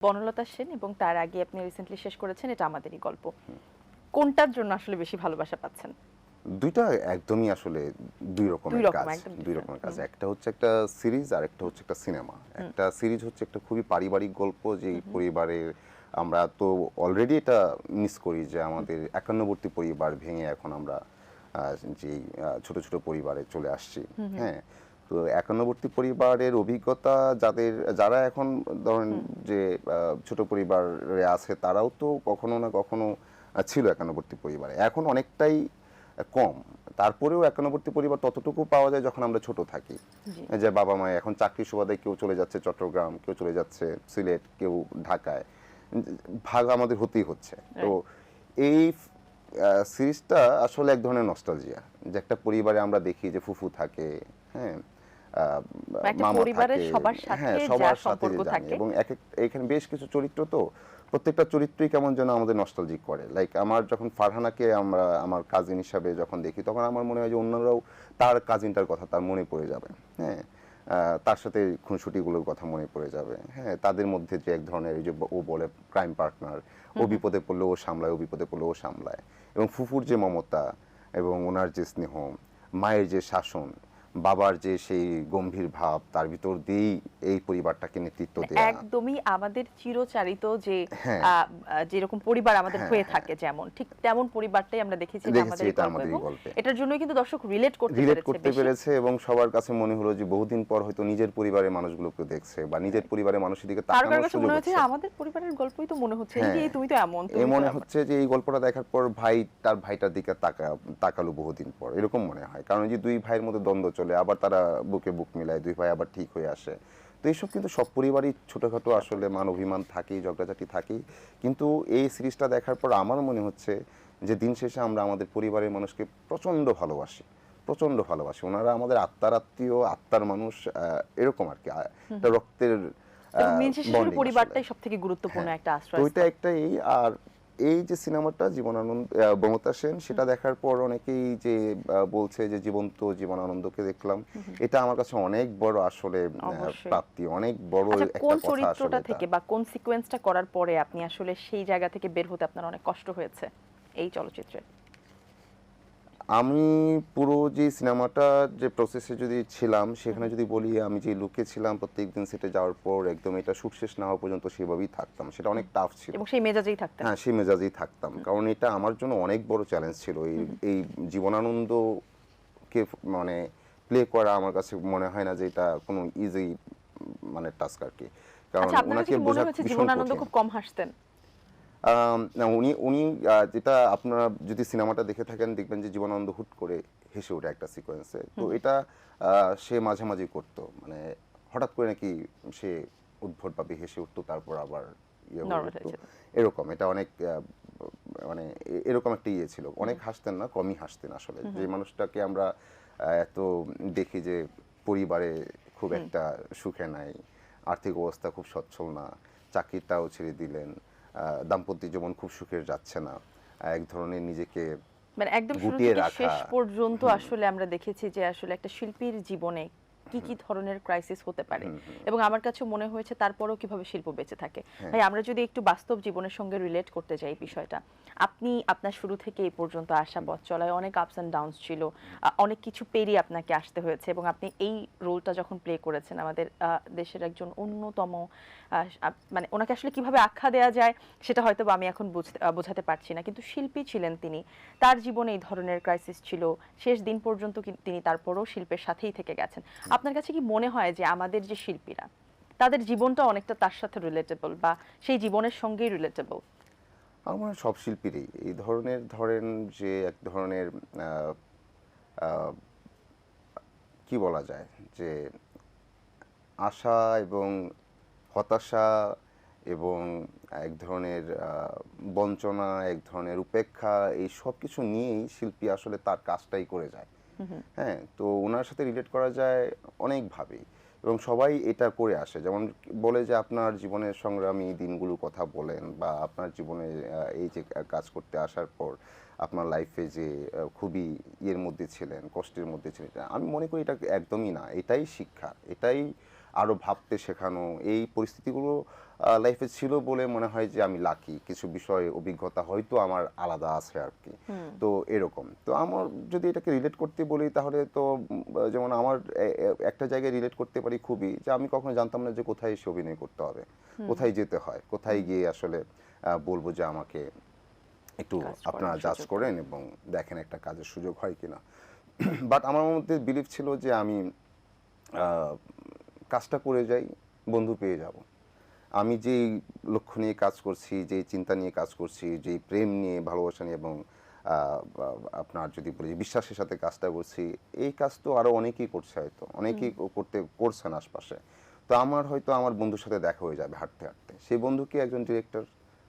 বনলতা সেন এবং তার আগে আপনি রিসেন্টলি শেষ করেছেন এটা আমাদেরই গল্প। কোনটার জন্য আসলে বেশি ভালোবাসা পাচ্ছেন? ২ টা একদমই আসলে ২ দুই রকমের রকম কাজ। একদম ২ ডিফারেন্ট। রকমের কাজ। একটা হচ্ছে একটা সিরিজ আর একটা হচ্ছে একটা সিনেমা। একটা সিরিজ হচ্ছে একটা খুবই পারিবারিক গল্প যে এই পরিবারের আমরা তো অলরেডি এটা মিস করি যে আমাদের একান্নবর্তী পরিবার ভেঙে এখন আমরা যেই ছোট, ছোট পরিবারে চলে আসছি। হ্যাঁ? তো একান্নবর্তী পরিবারের অভিজ্ঞতা যারা এখন ধরেন যে ছোট পরিবারে আছে তারাও তো কখনো না কখনো ছিল একান্নবর্তী পরিবারে। এখন অনেকটাই কম। তারপরেও একান্নবর্তী পরিবার ততটুকু পাওয়া যায় যখন আমরা ছোট থাকি। জি। যে বাবা-মা এখন চাকরির সুবাদে কেউ চলে যাচ্ছে চট্টগ্রাম, কেউ চলে যাচ্ছে সিলেট, কেউ ঢাকায়। ভাগ আমাদের হতেই হচ্ছে। তো রাইট। এই সিরিজটা আসলে এক ধরনের নস্টালজিয়া। যে একটা পরিবারে আমরা দেখি যে ফুফু থাকে, হ্যাঁ? আ একটা মামা পরিবারের থাকে, সবার সাথে হ্যাঁ, যার সবার সাথে যে সম্পর্ক জানি থাকে। এবং এখানে বেশ কিছু চরিত্র তো প্রত্যেকটা চরিত্রই কেমন যেন আমাদের নস্টালজিক করে। লাইক আমার যখন ফারহানাকে আমার কাজিন হিসাবে যখন দেখি তখন আমার মনে হয় যে অন্যরাও তার কাজিনটার কথা তার মনে পড়ে যাবে। হ্যাঁ? তার সাথে খুনসুটিগুলোর কথা মনে পড়ে যাবে। হ্যাঁ? তাদের মধ্যে যে এক ধরনের এই যে ও বলে ক্রাইম পার্টনার, ও বিপদে পড়লে ও সামলায়, ও বিপদে পড়লে ও সামলায়। এবং ফুফুর যে মমতা এবং ওনার যে স্নেহ, মায়ের যে শাসন, বাবার যে সেই গম্ভীর ভাব তার ভিতর দিয়েই এই পরিবারটাকে নেতৃত্ব দেয়া। একদমই আমাদের চিরচারিত যে হ্যাঁ, যেরকম পরিবার আমাদের হ্যাঁ, হয়ে হ্যাঁ। থাকে যেমন ঠিক তেমন পরিবারটাই আমরা দেখেছি যে দেখেছি আমাদের এই এটা গল্প আমাদের এবং এই গল্পে। এটার জন্যই কিন্তু দর্শক রিলেট করতে রিলেট পেরেছে করতে বেশি। পেরেছে এবং সবার কাছে মনে হলো যে বহুদিন পর হয়তো নিজের পরিবারের মানুষগুলোকে দেখছে বা নিজের পরিবারের মানুষের দিকে কারো কারো তাকানোর কাছে সুযোগ মনে হচ্ছে হচ্ছে। আমাদের পরিবারের গল্পই তো মনে হচ্ছে এই যে হ্যাঁ, তুমি তো এমন এ তুমি তো মনে এমন। হচ্ছে যে এই গল্পটা দেখার পর ভাই তার ভাইটার দিকে তাকালো বহুদিন পর এরকম মনে হয় কারণ এই যে দুই ভাইয়ের মধ্যে দ্বন্দ্ব চলে আবার তারা বুকে বুক মিলায় দুই ভাই আবার ঠিক হয়ে আসে। তো এইসব কিন্তু সব পরিবারই ছোটখাটো আসলে মান অভিমান থাকেই ঝগড়াঝাটি থাকেই কিন্তু এই সিরিজটা দেখার পর আমার মনে হচ্ছে যে দিন শেষে আমরা আমাদের পরিবারের মানুষকে প্রচন্ড ভালোবাসি ওনারা আমাদের আত্মার আত্মীয় আত্মার মানুষ এরকম আর কি একটা রক্তের এবং দিন শেষে আসলে বন্ডিং আসলে। পরিবারটাই সবথেকে গুরুত্বপূর্ণ হ্যাঁ, একটা তো ওইটা আশ্রয়স্থল। একটা আর এই যে সিনেমাটা জীবনানন্দ মমতা সেন সেটা দেখার পর অনেকেই যে বলছে যে জীবনানন্দকে দেখলাম এটা আমার কাছে অনেক বড় আসলে অবশ্যই। প্রাপ্তি অনেক বড় আচ্ছা একটা কোন কথা আসলে চরিত্রটা এটা। থেকে বা কোন সিকোয়েন্সটা করার পরে আপনি আসলে সেই জায়গা থেকে বের হতে আপনার অনেক কষ্ট হয়েছে এই চলচ্চিত্রে? আমি পুরো যে সিনেমাটা যে প্রসেসে যদি ছিলাম সেখানে যদি বলি আমি যে লুকে ছিলাম প্রত্যেকদিন সেটে যাওয়ার পর একদম এটা শুট শেষ না হওয়া পর্যন্ত সেভাবেই থাকতাম সেটা অনেক টাফ ছিল। এবং সেই মেজাজেই থাকতেন। হ্যাঁ, সেই মেজাজেই থাকতাম। কারণ এটা আমার জন্য অনেক বড় চ্যালেঞ্জ ছিল। এই জীবনানন্দকে মানে প্লে করা আমার কাছে মনে হয় না যে এটা কোনো ইজি মানে টাস্ক আরকি। কারণ আচ্ছা আপনার কাছে উনাকে কি মনে বোঝা হয়েছে ভীষণ জীবনানন্দ কঠিন। খুব কম হাসতেন? না উনি উনি যেটা আপনারা যদি সিনেমাটা দেখে থাকেন দেখবেন যে জীবনানন্দ হুট করে হেসে ওঠে একটা সিকোয়েন্সে। তো এটা সে মাঝে, মাঝেই করত। মানে হঠাৎ করে নাকি সে উদ্ভটভাবে হেসে উঠতো তারপর আবার ইয়ে হয়ে নরমাল যেত। হয়ে যেত। এরকম এটা অনেক মানে এরকম একটা ইয়ে ছিল। অনেক হাসতেন না, কমই হাসতেন আসলে। যে মানুষটাকে আমরা এত দেখি যে পরিবারে খুব একটা সুখে নাই, আর্থিক অবস্থা খুব সচ্ছল না, চাকরিটাও ছেড়ে দিলেন, দাম্পত্য জীবন খুব সুখের যাচ্ছে না। এক ধরনের নিজেকে মানে একদম শুরু গুটিয়ে থেকে রাখা। শেষ পর্যন্ত আসলে আমরা দেখেছি যে আসলে একটা শিল্পীর জীবনে কি কি ধরনের ক্রাইসিস হতে পারে এবং আমার কাছে মনে হয়েছে তারপরেও কিভাবে শিল্প বেঁচে থাকে। হ্যাঁ, ভাই আমরা যদি একটু বাস্তব জীবনের সঙ্গে রিলেট করতে যাই বিষয়টা, আপনি আপনার শুরু থেকে এই পর্যন্ত আসা পথ চলায় অনেক আপস অ্যান্ড ডাউনস ছিল, অনেক কিছু পেরিয়ে আপনাকে আসতে হয়েছে এবং আপনি এই রোলটা যখন প্লে করেছেন আমাদের দেশের একজন অন্যতম মানে ওনাকে আসলে কিভাবে আখ্যা দেওয়া যায় সেটা হয়তো বা আমি এখন বোঝাতে পারছি না, কিন্তু শিল্পী ছিলেন তিনি, তার জীবনে এই ধরনের ক্রাইসিস ছিল, শেষ দিন পর্যন্ত তিনি তারপরও শিল্পের সাথেই থেকে গেছেন। আপনার কাছে কি মনে হয় যে আমাদের যে শিল্পীরা তাদের জীবনটা অনেকটা তার সাথে রিলেটেবল বা সেই জীবনের সঙ্গেই রিলেটেবল? আমার মনে হয় সব শিল্পীরই এই ধরনের ধরেন যে এক ধরনের আহ, আহ, কি বলা যায় যে আশা এবং হতাশা এবং এক ধরনের বঞ্চনা এক ধরনের উপেক্ষা এই সব কিছু নিয়েই শিল্পী আসলে তার কাজটাই করে যায়। হ্যাঁ, তো ওনার সাথে রিলেট করা যায় অনেকভাবেই এবং সবাই এটা করে আসে যেমন বলে যে আপনার জীবনের সংগ্রামী দিনগুলোর কথা বলেন বা আপনার জীবনে এই যে কাজ করতে আসার পর আপনার লাইফে যে খুবই ইয়ের মধ্যে ছিলেন কষ্টের মধ্যে ছিলেন আমি মনে করি এটা একদমই না এটাই শিক্ষা এটাই আরও ভাবতে শেখানো, এই পরিস্থিতিগুলো লাইফে ছিল বলে মনে হয় যে আমি লাকি, কিছু বিষয়ে অভিজ্ঞতা হয়তো আমার আলাদা আছে আর কি। তো এরকম তো আমার যদি এটাকে রিলেট করতে বলি তাহলে তো যেমন আমার একটা জায়গায় রিলেট করতে পারি খুবই, যে আমি কখনো জানতাম না যে কোথায় এসে অভিনয় করতে হবে, কোথায় যেতে হয়, কোথায় গিয়ে আসলে বলবো যে আমাকে একটু কাজ আপনারা করার জাজ সুযোগ করেন এবং দেখেন একটা কাজের সুযোগ হয় কিনা। বাট আমার মধ্যে বিলিভ ছিল যে আমি আহ, কাজটা করে যাই, বন্ধু পেয়ে যাব। আমি যেই লক্ষ্য নিয়ে কাজ করছি, যেই চিন্তা নিয়ে কাজ করছি, যেই প্রেম নিয়ে, ভালোবাসা নিয়ে এবং আপনার যদি বলি বিশ্বাসের সাথে কাজটা করছি, এই কাজ তো আরও অনেকেই করছে, হয়তো অনেকেই করছেন আশপাশে। তো আমার হয়তো আমার বন্ধুর সাথে দেখা হয়ে যাবে হাঁটতে হাঁটতে, সেই বন্ধুকে একজন ডিরেক্টর,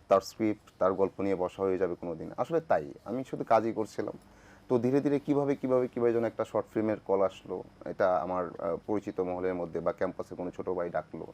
তার স্ক্রিপ্ট, তার গল্প নিয়ে বসা হয়ে যাবে কোনো দিন। আসলে তাই আমি শুধু কাজই করছিলাম। তো ধীরে ধীরে কিভাবে যেন একটা শর্ট ফিল্মের কল আসলো, এটা আমার পরিচিত মহলের মধ্যে বা ক্যাম্পাসে কোনো ছোটো ভাই ডাকলো,